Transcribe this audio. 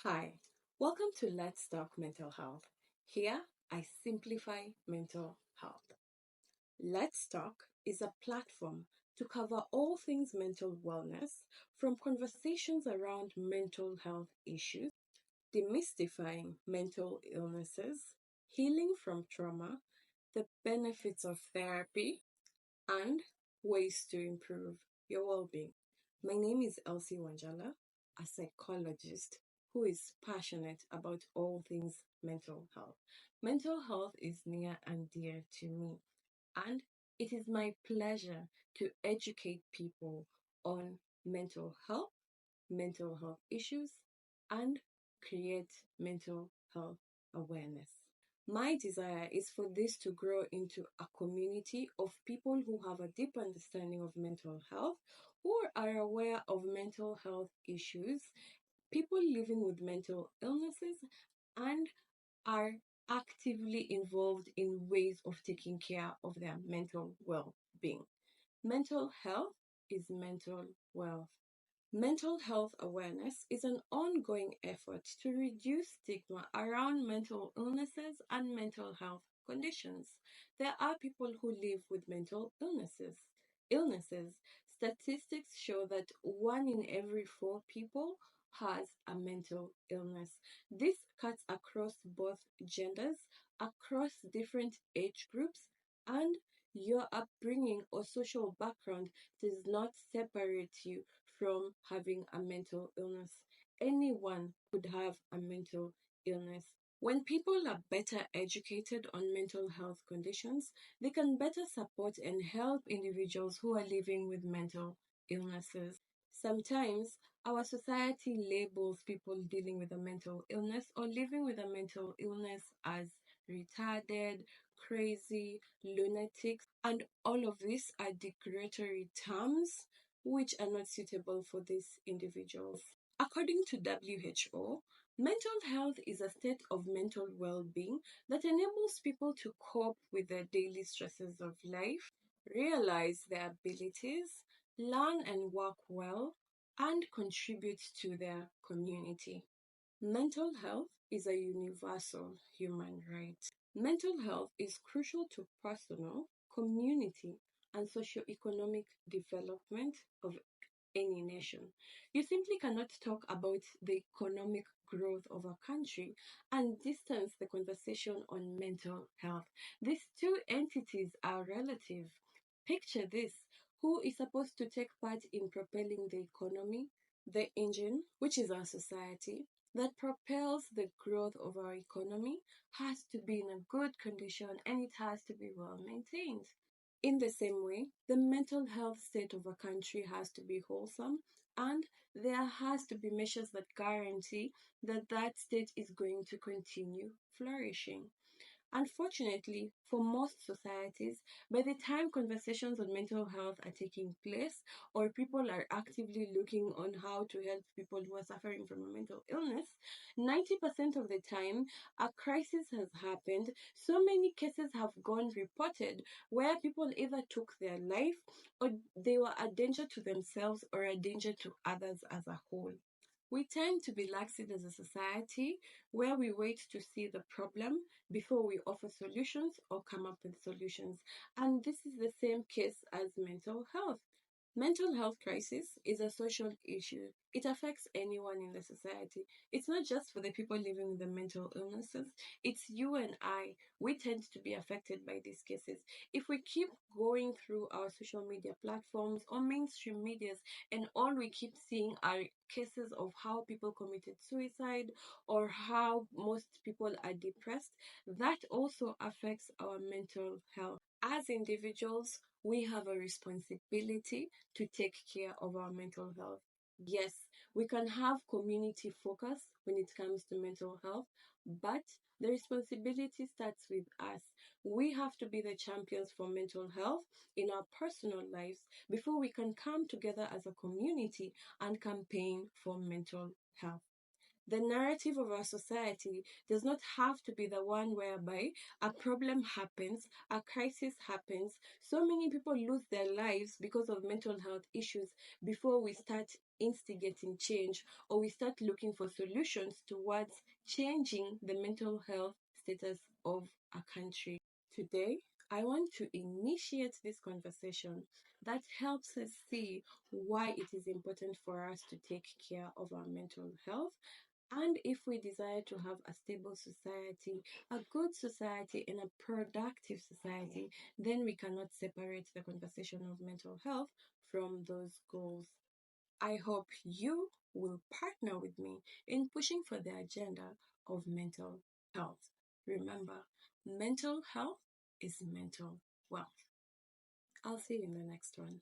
Hi, welcome to Let's Talk Mental Health. Here, I simplify mental health. Let's Talk is a platform to cover all things mental wellness, from conversations around mental health issues, demystifying mental illnesses, healing from trauma, the benefits of therapy, and ways to improve your well being. My name is Elsie Wanjala, a psychologist who is passionate about all things mental health. Mental health is near and dear to me, and it is my pleasure to educate people on mental health issues, and create mental health awareness. My desire is for this to grow into a community of people who have a deep understanding of mental health, who are aware of mental health issues, people living with mental illnesses, and are actively involved in ways of taking care of their mental well being. Mental health is mental wealth. Mental health awareness is an ongoing effort to reduce stigma around mental illnesses and mental health conditions. There are people who live with mental illnesses. Statistics show that 1 in every 4 people has a mental illness. This cuts across both genders, across different age groups, and your upbringing or social background does not separate you from having a mental illness. Anyone could have a mental illness. When people are better educated on mental health conditions, they can better support and help individuals who are living with mental illnesses. Sometimes our society labels people dealing with a mental illness or living with a mental illness as retarded, crazy, lunatics, and all of these are derogatory terms which are not suitable for these individuals. According to WHO, mental health is a state of mental well being that enables people to cope with their daily stresses of life, realize their abilities, learn and work well, and contribute to their community. Mental health is a universal human right. Mental health is crucial to personal, community, and socio-economic development of any nation. You simply cannot talk about the economic growth of a country and distance the conversation on mental health. These two entities are relative. Picture this: who is supposed to take part in propelling the economy? The engine, which is our society, that propels the growth of our economy, has to be in a good condition and it has to be well maintained. In the same way, the mental health state of a country has to be wholesome, and there has to be measures that guarantee that that state is going to continue flourishing. Unfortunately, for most societies, by the time conversations on mental health are taking place, or people are actively looking on how to help people who are suffering from a mental illness, 90% of the time, a crisis has happened. So many cases have gone reported where people either took their life or they were a danger to themselves or a danger to others as a whole. We tend to be laxed as a society where we wait to see the problem before we offer solutions or come up with solutions. And this is the same case as mental health. Mental health crisis is a social issue. It affects anyone in the society. It's not just for the people living with the mental illnesses. It's you and I. We tend to be affected by these cases. If we keep going through our social media platforms or mainstream medias and all we keep seeing are cases of how people committed suicide or how most people are depressed, that also affects our mental health. As individuals, we have a responsibility to take care of our mental health. Yes, we can have community focus when it comes to mental health, but the responsibility starts with us. We have to be the champions for mental health in our personal lives before we can come together as a community and campaign for mental health. The narrative of our society does not have to be the one whereby a problem happens, a crisis happens, so many people lose their lives because of mental health issues before we start instigating change, or we start looking for solutions towards changing the mental health status of a country. Today, I want to initiate this conversation that helps us see why it is important for us to take care of our mental health. And if we desire to have a stable society, a good society, and a productive society, then we cannot separate the conversation of mental health from those goals. I hope you will partner with me in pushing for the agenda of mental health. Remember, mental health is mental wealth. I'll see you in the next one.